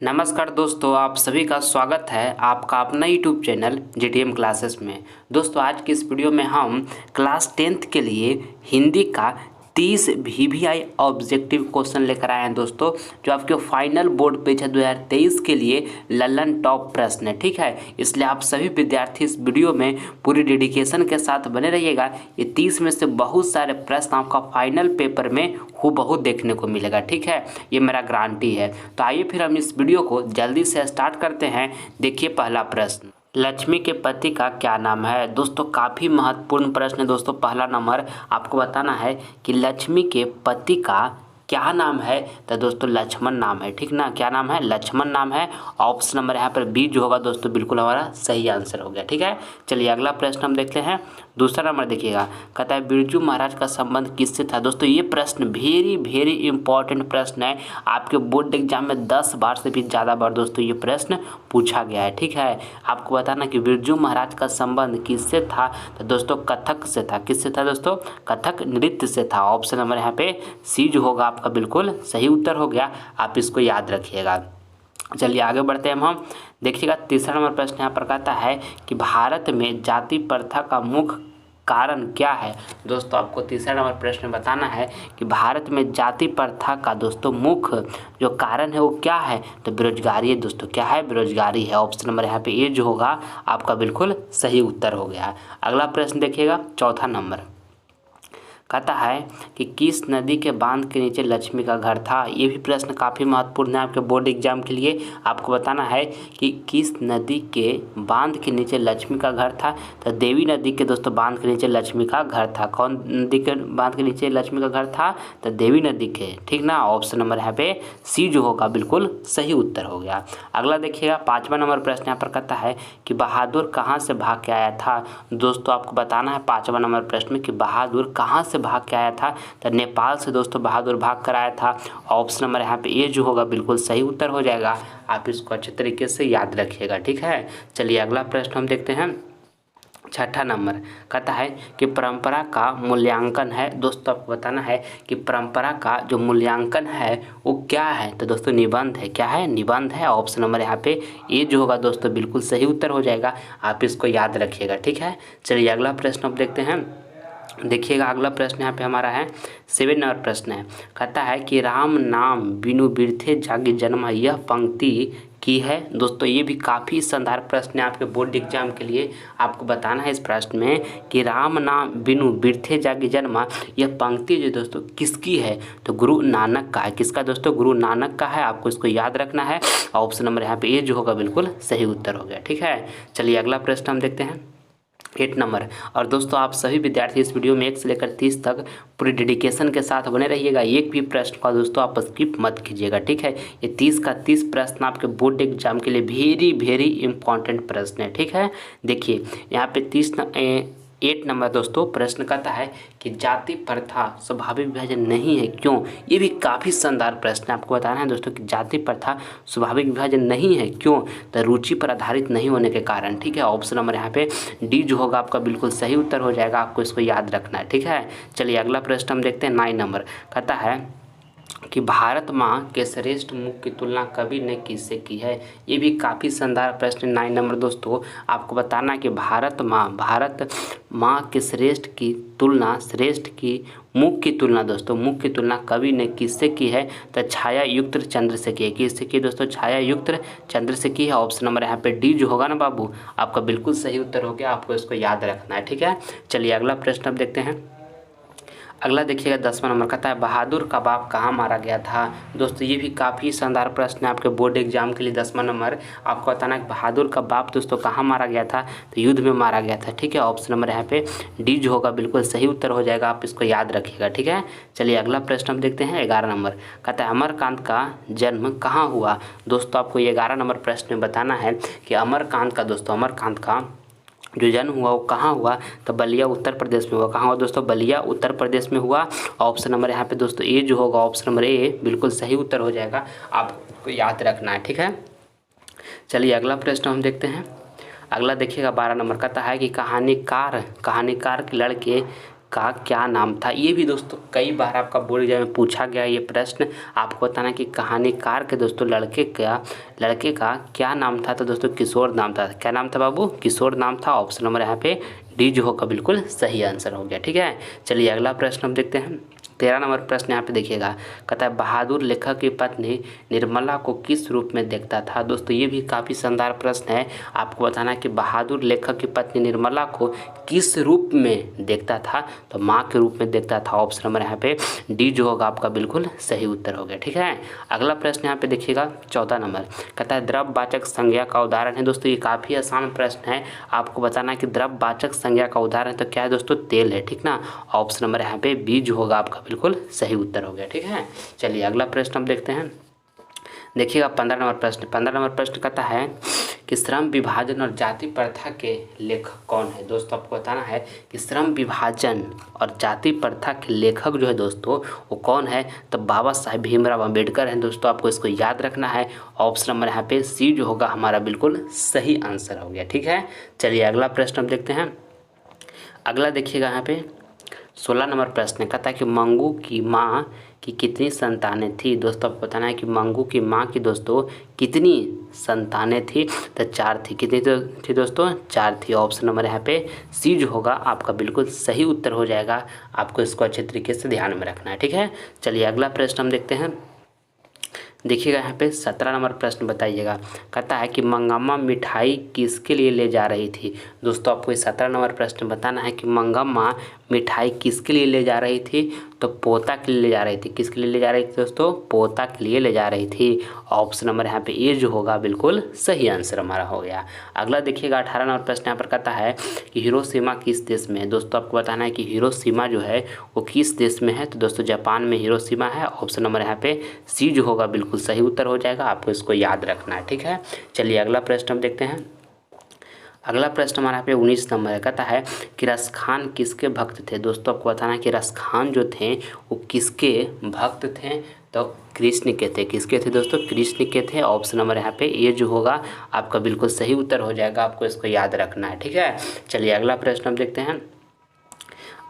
नमस्कार दोस्तों, आप सभी का स्वागत है आपका अपना यूट्यूब चैनल जीटीएम क्लासेस में। दोस्तों आज की इस वीडियो में हम क्लास 10th के लिए हिंदी का 30 वीवीआई ऑब्जेक्टिव क्वेश्चन लेकर आए हैं दोस्तों, जो आपके फाइनल बोर्ड पेज है 2023 के लिए ललन टॉप प्रश्न है। ठीक है, इसलिए आप सभी विद्यार्थी इस वीडियो में पूरी डेडिकेशन के साथ बने रहिएगा। ये 30 में से बहुत सारे प्रश्न आपका फाइनल पेपर में हूबहू देखने को मिलेगा। ठीक है, ये मेरा गारंटी है। तो आइए फिर हम इस वीडियो को जल्दी से स्टार्ट करते हैं। देखिए पहला प्रश्न, लक्ष्मी के पति का क्या नाम है। दोस्तों काफ़ी महत्वपूर्ण प्रश्न है दोस्तों। पहला नंबर आपको बताना है कि लक्ष्मी के पति का क्या नाम है। तो दोस्तों लक्ष्मण नाम है, ठीक ना। क्या नाम है? लक्ष्मण नाम है। ऑप्शन नंबर यहाँ पर बी जो होगा दोस्तों बिल्कुल हमारा सही आंसर हो गया। ठीक है, चलिए अगला प्रश्न हम देखते हैं। दूसरा नंबर देखिएगा, कहता है बिरजू महाराज का संबंध किससे था। दोस्तों ये प्रश्न वेरी इंपॉर्टेंट प्रश्न है। आपके बोर्ड एग्जाम में 10 बार से भी ज़्यादा बार दोस्तों ये प्रश्न पूछा गया है। ठीक है, आपको बताना कि बिरजू महाराज का संबंध किससे था। तो दोस्तों कथक से था। किससे था दोस्तों? कथक नृत्य से था। ऑप्शन नंबर यहाँ पे सी जो होगा आपका बिल्कुल सही उत्तर हो गया। आप इसको याद रखिएगा। चलिए आगे बढ़ते हैं हम। देखिएगा तीसरा नंबर प्रश्न यहाँ पर कहता है कि भारत में जाति प्रथा का मुख्य कारण क्या है। दोस्तों आपको तीसरा नंबर प्रश्न बताना है कि भारत में जाति प्रथा का दोस्तों मुख्य जो कारण है वो क्या है। तो बेरोजगारी है दोस्तों। क्या है? बेरोजगारी है। ऑप्शन नंबर यहाँ पे ए जो होगा आपका बिल्कुल सही उत्तर हो गया। अगला प्रश्न देखिएगा चौथा नंबर, कहता है कि किस नदी के बांध के नीचे लक्ष्मी का घर था। ये भी प्रश्न काफ़ी महत्वपूर्ण है आपके बोर्ड एग्जाम के लिए। आपको बताना है कि किस नदी के बांध के नीचे लक्ष्मी का घर था। तो देवी नदी के दोस्तों बांध के नीचे लक्ष्मी का घर था। कौन नदी के बांध के नीचे लक्ष्मी का घर था? तो देवी नदी के, ठीक ना। ऑप्शन नंबर यहाँ पे सी जो होगा बिल्कुल सही उत्तर हो गया। अगला देखिएगा पाँचवा नंबर प्रश्न यहाँ पर कहता है कि बहादुर कहाँ से भाग के आया था। दोस्तों आपको बताना है पाँचवा नंबर प्रश्न में कि बहादुर कहाँ से भाग के आया था। तो नेपाल से दोस्तों बहादुर भाग कर आया था। ऑप्शन नंबर यहाँ पे ए जो होगा बिल्कुल सही उत्तर हो जाएगा। आप इसको अच्छे तरीके से याद रखिएगा। ठीक है, चलिए अगला प्रश्न हम देखते हैं। छठा नंबर कहता है कि परंपरा का मूल्यांकन है। दोस्तों आपको बताना है कि परंपरा का जो मूल्यांकन है वो क्या है। तो दोस्तों निबंध है। क्या है? निबंध है। ऑप्शन नंबर यहाँ पे ए जो होगा दोस्तों बिल्कुल सही उत्तर हो जाएगा। आप इसको याद रखिएगा। ठीक है, चलिए अगला प्रश्न अब देखते हैं। देखिएगा अगला प्रश्न यहाँ पे हमारा है 7 नंबर प्रश्न है। कहता है कि राम नाम बिनु बिरथे जागी जन्मा, यह पंक्ति की है। दोस्तों ये भी काफ़ी शानदार प्रश्न है आपके बोर्ड एग्जाम के लिए। आपको बताना है इस प्रश्न में कि राम नाम बिनु बिरथे जागी जन्मा, यह पंक्ति जो दोस्तों किसकी है। तो गुरु नानक का है। किसका दोस्तों? गुरु नानक का है। आपको इसको याद रखना है। ऑप्शन नंबर यहाँ पे ए जो होगा बिल्कुल सही उत्तर हो गया। ठीक है, चलिए अगला प्रश्न हम देखते हैं 8 नंबर। और दोस्तों आप सभी विद्यार्थी इस वीडियो में 1 से लेकर 30 तक पूरी डेडिकेशन के साथ बने रहिएगा। एक भी प्रश्न का दोस्तों आप स्किप मत कीजिएगा। ठीक है, ये 30 का 30 प्रश्न आपके बोर्ड एग्जाम के लिए वेरी इंपॉर्टेंट प्रश्न है। ठीक है, देखिए यहाँ पे 8 नंबर दोस्तों प्रश्न कहता है कि जाति प्रथा स्वाभाविक विभाजन नहीं है, क्यों। ये भी काफ़ी शानदार प्रश्न है। आपको बताना है दोस्तों कि जाति प्रथा स्वाभाविक विभाजन नहीं है, क्यों। तो रुचि पर आधारित नहीं होने के कारण। ठीक है, ऑप्शन नंबर यहाँ पे डी जो होगा आपका बिल्कुल सही उत्तर हो जाएगा। आपको इसको याद रखना है। ठीक है, चलिए अगला प्रश्न हम देखते हैं 9 नंबर। कहता है कि भारत माँ के श्रेष्ठ मुख की तुलना कवि ने किससे की है। ये भी काफ़ी शानदार प्रश्न 9 नंबर दोस्तों। आपको बताना कि भारत माँ के श्रेष्ठ की मुख की तुलना दोस्तों मुख की तुलना कवि ने किससे की है। तो छाया युक्त चंद्र से की है। किससे की दोस्तों? छाया युक्त चंद्र से की है। ऑप्शन नंबर यहाँ पे डी जो होगा ना बाबू आपका बिल्कुल सही उत्तर हो गया। आपको इसको याद रखना है। ठीक है, चलिए अगला प्रश्न अब देखते हैं। अगला देखिएगा 10वां नंबर कहता है बहादुर का बाप कहाँ मारा गया था। दोस्तों ये भी काफ़ी शानदार प्रश्न है आपके बोर्ड एग्जाम के लिए। 10वां नंबर आपको बताना है बहादुर का बाप दोस्तों कहाँ मारा गया था। तो युद्ध में मारा गया था। ठीक है, ऑप्शन नंबर यहाँ पे डी जो होगा बिल्कुल सही उत्तर हो जाएगा। आप इसको याद रखिएगा। ठीक है, चलिए अगला प्रश्न हम देखते हैं 11 नंबर। कहता है अमरकांत का जन्म कहाँ हुआ। दोस्तों आपको ये 11 नंबर प्रश्न में बताना है कि अमरकांत का जो जन्म हुआ वो कहाँ हुआ। तो बलिया उत्तर प्रदेश में हुआ। कहाँ हुआ दोस्तों? बलिया उत्तर प्रदेश में हुआ। ऑप्शन नंबर यहाँ पे दोस्तों ए जो होगा ऑप्शन नंबर ए बिल्कुल सही उत्तर हो जाएगा। आपको याद रखना है। ठीक है, चलिए अगला प्रश्न हम देखते हैं। अगला देखिएगा 12 नंबर कहता है कि कहानीकार के लड़के का क्या नाम था। ये भी दोस्तों कई बार आपका बोर्ड एग्जाम में पूछा गया ये प्रश्न। आपको बताना कि कहानीकार के दोस्तों लड़के का क्या नाम था। तो दोस्तों किशोर नाम था। क्या नाम था बाबू? किशोर नाम था। ऑप्शन नंबर यहाँ पे डी जो होगा बिल्कुल सही आंसर हो गया। ठीक है, चलिए अगला प्रश्न हम देखते हैं। 13 नंबर प्रश्न यहाँ पे देखिएगा, कहता है बहादुर लेखक की पत्नी निर्मला को किस रूप में देखता था। दोस्तों ये भी काफ़ी शानदार प्रश्न है। आपको बताना है कि बहादुर लेखक की पत्नी निर्मला को किस रूप में देखता था। तो माँ के रूप में देखता था। ऑप्शन नंबर यहाँ पे डी जो होगा आपका बिल्कुल सही उत्तर हो गया। ठीक है, अगला प्रश्न यहाँ पे देखिएगा 14 नंबर, कहता है द्रव्यवाचक संज्ञा का उदाहरण है। दोस्तों ये काफ़ी आसान प्रश्न है। आपको बताना है कि द्रव्यवाचक संज्ञा का उदाहरण तो क्या है दोस्तों? तेल है। ठीक ना, ऑप्शन नंबर यहाँ पे बी जो होगा आपका बिल्कुल सही उत्तर हो गया। ठीक है, चलिए अगला प्रश्न हम देखते हैं। देखिएगा 15 नंबर प्रश्न। 15 नंबर प्रश्न कहता है कि श्रम विभाजन और जाति प्रथा के लेखक कौन है। दोस्तों आपको बताना है कि श्रम विभाजन और जाति प्रथा के लेखक जो है दोस्तों वो कौन है। तो बाबा साहेब भीमराव अम्बेडकर हैं। दोस्तों आपको इसको याद रखना है। ऑप्शन नंबर यहाँ पे सी जो होगा हमारा बिल्कुल सही आंसर हो गया। ठीक है, चलिए अगला प्रश्न हम देखते हैं। अगला देखिएगा यहाँ पे 16 नंबर प्रश्न कहता है कि मंगू की माँ की कितनी संतानें थी। दोस्तों आपको बताना है कि मंगू की माँ की दोस्तों कितनी संतानें थी। तो 4 थी। कितनी थी दोस्तों? 4 थी। ऑप्शन नंबर यहाँ पे सी जो होगा आपका बिल्कुल सही उत्तर हो जाएगा। आपको इसको अच्छे तरीके से ध्यान में रखना है। ठीक है, चलिए अगला प्रश्न हम देखते हैं। देखिएगा यहाँ पे 17 नंबर प्रश्न बताइएगा, कहता है कि मंगम्मा मिठाई किसके लिए ले जा रही थी। दोस्तों आपको 17 नंबर प्रश्न बताना है कि मंगम्मा मिठाई किसके लिए ले जा रही थी। तो पोता के लिए ले जा रही थी। किसके लिए ले जा रही थी दोस्तों? पोता के लिए ले जा रही थी। ऑप्शन नंबर यहाँ पे ए जो होगा बिल्कुल सही आंसर हमारा हो गया। अगला देखिएगा 18 नंबर प्रश्न यहाँ पर कहता है कि हिरोशिमा किस देश में है। दोस्तों आपको बताना है कि हिरोशिमा जो है वो किस देश में है। तो दोस्तों जापान में हिरोशिमा है। ऑप्शन नंबर यहाँ पे सी जो होगा बिल्कुल सही उत्तर हो जाएगा। आपको इसको याद रखना है। ठीक है, चलिए अगला प्रश्न हम देखते हैं। अगला प्रश्न हमारा यहाँ पे 19 नंबर है, कहता है कि रसखान किसके भक्त थे। दोस्तों आपको बताना है कि रसखान जो थे वो किसके भक्त थे। तो कृष्ण के थे। किसके थे दोस्तों? कृष्ण के थे। ऑप्शन नंबर यहाँ पे ये जो होगा आपका बिल्कुल सही उत्तर हो जाएगा। आपको इसको याद रखना है। ठीक है, चलिए अगला प्रश्न हम देखते हैं।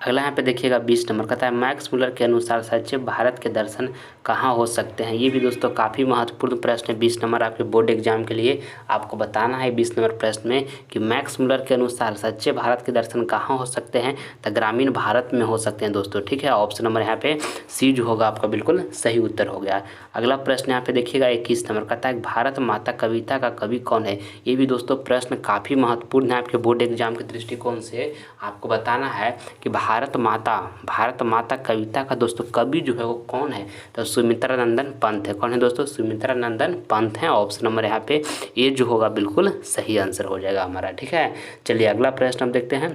अगला यहाँ पे देखिएगा 20 नंबर, कहता है मैक्स मुलर के अनुसार सच्चे भारत के दर्शन कहाँ हो सकते हैं। ये भी दोस्तों काफ़ी महत्वपूर्ण प्रश्न है। 20 नंबर आपके बोर्ड एग्जाम के लिए आपको बताना है 20 नंबर प्रश्न में कि मैक्स मुलर के अनुसार सच्चे भारत के दर्शन कहाँ हो सकते हैं। तो ग्रामीण भारत में हो सकते हैं दोस्तों। ठीक है, ऑप्शन नंबर यहाँ पे सी जो होगा आपका बिल्कुल सही उत्तर हो गया। अगला प्रश्न यहाँ पे देखिएगा 21 नंबर, कहता है भारत माता कविता का कवि कौन है। ये भी दोस्तों प्रश्न काफ़ी महत्वपूर्ण है आपके बोर्ड एग्जाम के दृष्टिकोण से। आपको बताना है कि भारत माता कविता का दोस्तों कवि जो है वो कौन है। तो सुमित्रा नंदन पंत है। कौन है दोस्तों? सुमित्रा नंदन पंत है। ऑप्शन नंबर यहाँ पे ये जो होगा बिल्कुल सही आंसर हो जाएगा हमारा। ठीक है, चलिए अगला प्रश्न हम देखते हैं।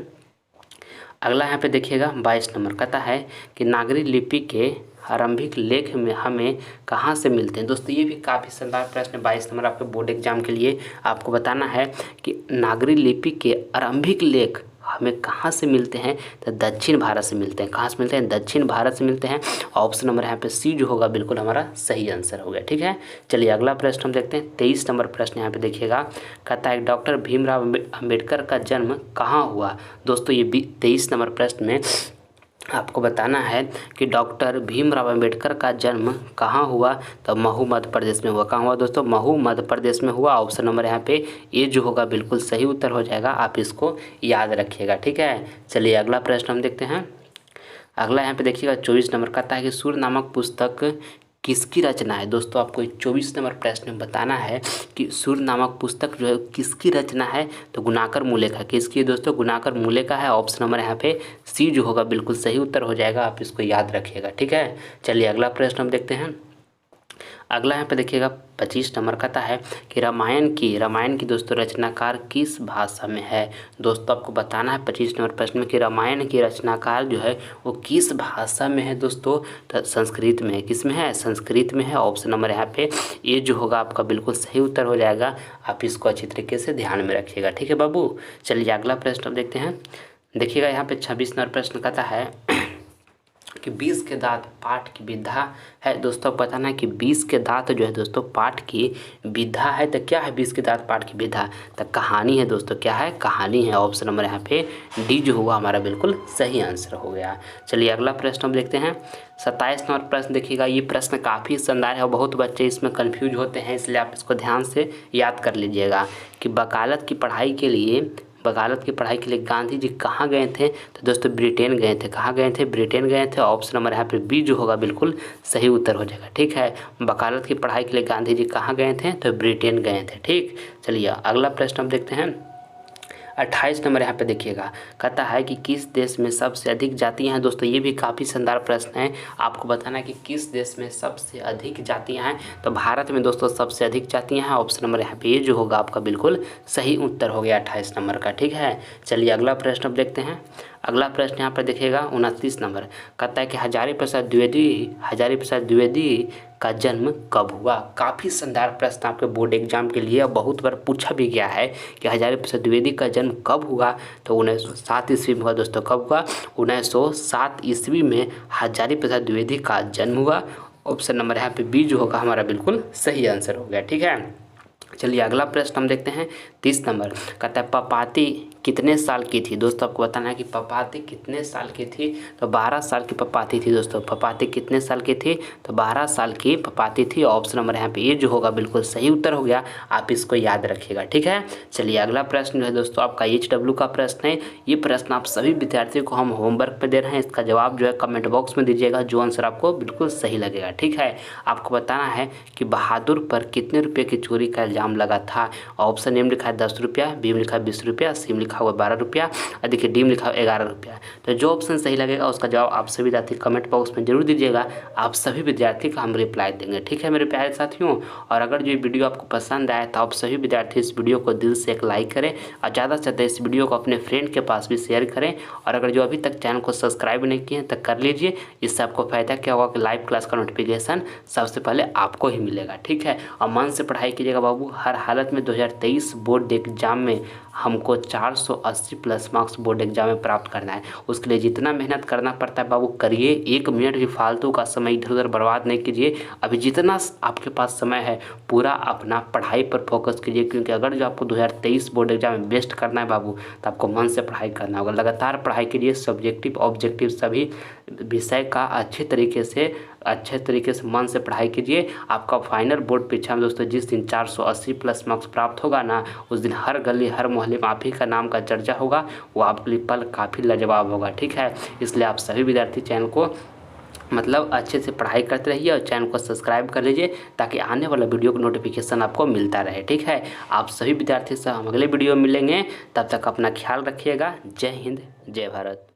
अगला यहाँ पे देखिएगा 22 नंबर, कहता है कि नागरी लिपि के आरंभिक लेख में हमें कहाँ से मिलते हैं। दोस्तों ये भी काफ़ी शानदार प्रश्न 22 नंबर आपके बोर्ड एग्जाम के लिए। आपको बताना है कि नागरी लिपि के आरंभिक लेख हमें कहाँ से मिलते हैं। तो दक्षिण भारत से मिलते हैं। कहाँ से मिलते हैं? दक्षिण भारत से मिलते हैं। ऑप्शन नंबर यहाँ पे सी जो होगा बिल्कुल हमारा सही आंसर हो गया। ठीक है, चलिए अगला प्रश्न हम देखते हैं। 23 नंबर प्रश्न यहाँ पे देखिएगा, कहता है डॉक्टर भीमराव अम्बेडकर का जन्म कहाँ हुआ। दोस्तों ये 23 नंबर प्रश्न में आपको बताना है कि डॉक्टर भीमराव अम्बेडकर का जन्म कहाँ हुआ। तो महू मध्य प्रदेश में हुआ। कहाँ हुआ दोस्तों? महू मध्य प्रदेश में हुआ। ऑप्शन नंबर यहाँ पे ये जो होगा बिल्कुल सही उत्तर हो जाएगा। आप इसको याद रखिएगा। ठीक है, चलिए अगला प्रश्न हम देखते हैं। अगला यहाँ पे देखिएगा 24 नंबर, कहता है कि सूर्य नामक पुस्तक किसकी रचना है। दोस्तों आपको 24 नंबर प्रश्न में बताना है कि सूर्य नामक पुस्तक जो है किसकी रचना है। तो गुणाकर मूले का। किसकी है दोस्तों? गुणाकर मूले का है। ऑप्शन नंबर यहाँ पे सी जो होगा बिल्कुल सही उत्तर हो जाएगा। आप इसको याद रखिएगा। ठीक है, चलिए अगला प्रश्न हम देखते हैं। अगला यहाँ पे देखिएगा 25 नंबर, कहता है कि रामायण की दोस्तों रचनाकार किस भाषा में है। दोस्तों आपको बताना है 25 नंबर प्रश्न में कि रामायण की रचनाकार जो है वो किस भाषा में है दोस्तों। तो संस्कृत में है। किस में है? संस्कृत में है। ऑप्शन नंबर यहाँ पे ये जो होगा आपका बिल्कुल सही उत्तर हो जाएगा। आप इसको अच्छी तरीके से ध्यान में रखिएगा। ठीक है बाबू, चलिए अगला प्रश्न हम देखते हैं। देखिएगा यहाँ पे 26 नंबर प्रश्न कहता है कि 20 के दांत पाठ की विधा है। दोस्तों बताना है कि 20 के दांत जो है दोस्तों पाठ की विधा है। तो क्या है 20 के दांत पाठ की विधा? तो कहानी है दोस्तों। क्या है? कहानी है। ऑप्शन नंबर यहाँ पे डी जो होगा हमारा बिल्कुल सही आंसर हो गया। चलिए अगला प्रश्न हम देखते हैं। 27 नंबर प्रश्न देखिएगा। ये प्रश्न काफ़ी शानदार है और बहुत बच्चे इसमें कन्फ्यूज होते हैं, इसलिए आप इसको ध्यान से याद कर लीजिएगा कि वकालत की पढ़ाई के लिए गांधी जी कहाँ गए थे? तो दोस्तों ब्रिटेन गए थे। कहाँ गए थे? ब्रिटेन गए थे। ऑप्शन नंबर यहाँ पे बी जो होगा बिल्कुल सही उत्तर हो जाएगा। ठीक है, वकालत की पढ़ाई के लिए गांधी जी कहाँ गए थे? तो ब्रिटेन गए थे। ठीक, चलिए अगला प्रश्न हम देखते हैं। 28 नंबर यहाँ पे देखिएगा। कहता है कि किस देश में सबसे अधिक जातियाँ हैं? दोस्तों ये भी काफ़ी शानदार प्रश्न है। आपको बताना है कि किस देश में सबसे अधिक जातियाँ हैं। तो भारत में दोस्तों सबसे अधिक जातियाँ हैं। ऑप्शन नंबर यहाँ पे ये जो होगा आपका बिल्कुल सही उत्तर हो गया 28 नंबर का। ठीक है, चलिए अगला प्रश्न अब देखते हैं। अगला प्रश्न यहाँ पर देखिएगा 29 नंबर। कहता है कि हजारी प्रसाद द्विवेदी का जन्म कब हुआ? काफ़ी शानदार प्रश्न आपके बोर्ड एग्जाम के लिए बहुत बार पूछा भी गया है कि हजारी प्रसाद द्विवेदी का जन्म कब हुआ? तो 1907 ईस्वी में हुआ। दोस्तों कब हुआ? 1907 ईस्वी में हजारी प्रसाद द्विवेदी का जन्म हुआ। ऑप्शन नंबर यहाँ पे बी जो होगा हमारा बिल्कुल सही आंसर हो गया। ठीक है, चलिए अगला प्रश्न हम देखते हैं। 30 नंबर। कहता है पपाती कितने साल की थी? दोस्तों आपको बताना है कि पपाती कितने साल की थी? तो 12 साल की पपाती थी। दोस्तों पपाती कितने साल की थी? तो 12 साल की पपाती थी। ऑप्शन नंबर यहाँ पे ये जो होगा बिल्कुल सही उत्तर हो गया। आप इसको याद रखिएगा। ठीक है, चलिए अगला प्रश्न जो है दोस्तों आपका HW का प्रश्न है। ये प्रश्न आप सभी विद्यार्थियों को हम होमवर्क पे दे रहे हैं। इसका जवाब जो है कमेंट बॉक्स में दीजिएगा, जो आंसर आपको बिल्कुल सही लगेगा। ठीक है, आपको बताना है कि बहादुर पर कितने रुपये की चोरी का इल्जाम लगा था? ऑप्शन ए में लिखा है 10 रुपया, बी में लिखा है 20 रुपया, सी में लिखा हुआ 12 रुपया और देखिए डी में लिखा हुआ 11 रुपया। तो जो ऑप्शन सही लगेगा उसका जवाब आप सभी विद्यार्थी कमेंट बॉक्स में जरूर दीजिएगा। आप सभी विद्यार्थी का हम रिप्लाई देंगे। ठीक है मेरे प्यारे साथियों, और अगर जो वीडियो आपको पसंद आए तो आप सभी विद्यार्थी इस वीडियो को दिल से एक लाइक करें और ज़्यादा से ज़्यादा इस वीडियो को अपने फ्रेंड के पास भी शेयर करें। और अगर जो अभी तक चैनल को सब्सक्राइब नहीं किए हैं तो कर लीजिए। इससे आपको फ़ायदा क्या होगा कि लाइव क्लास का नोटिफिकेशन सबसे पहले आपको ही मिलेगा। ठीक है, और मन से पढ़ाई कीजिएगा बाबू। हर हालत में 2023 बोर्ड एग्जाम में हमको 480 प्लस मार्क्स बोर्ड एग्जाम में प्राप्त करना है। उसके लिए जितना मेहनत करना पड़ता है बाबू करिए। 1 मिनट भी फालतू का समय इधर उधर बर्बाद नहीं कीजिए। अभी जितना आपके पास समय है पूरा अपना पढ़ाई पर फोकस कीजिए, क्योंकि अगर जो आपको 2023 बोर्ड एग्जाम में बेस्ट करना है बाबू तो आपको मन से पढ़ाई करना होगा। लगातार पढ़ाई कीजिए। सब्जेक्टिव ऑब्जेक्टिव सभी विषय का अच्छे तरीके से मन से पढ़ाई कीजिए। आपका फाइनल बोर्ड परीक्षा में दोस्तों जिस दिन 480 प्लस मार्क्स प्राप्त होगा ना, उस दिन हर गली हर मोहल्ले में आप ही का नाम का चर्चा होगा। वो आपके लिए पल काफ़ी लाजवाब होगा। ठीक है, इसलिए आप सभी विद्यार्थी चैनल को अच्छे से पढ़ाई करते रहिए और चैनल को सब्सक्राइब कर लीजिए ताकि आने वाला वीडियो का नोटिफिकेशन आपको मिलता रहे। ठीक है, आप सभी विद्यार्थी से हम अगले वीडियो में मिलेंगे। तब तक अपना ख्याल रखिएगा। जय हिंद, जय भारत।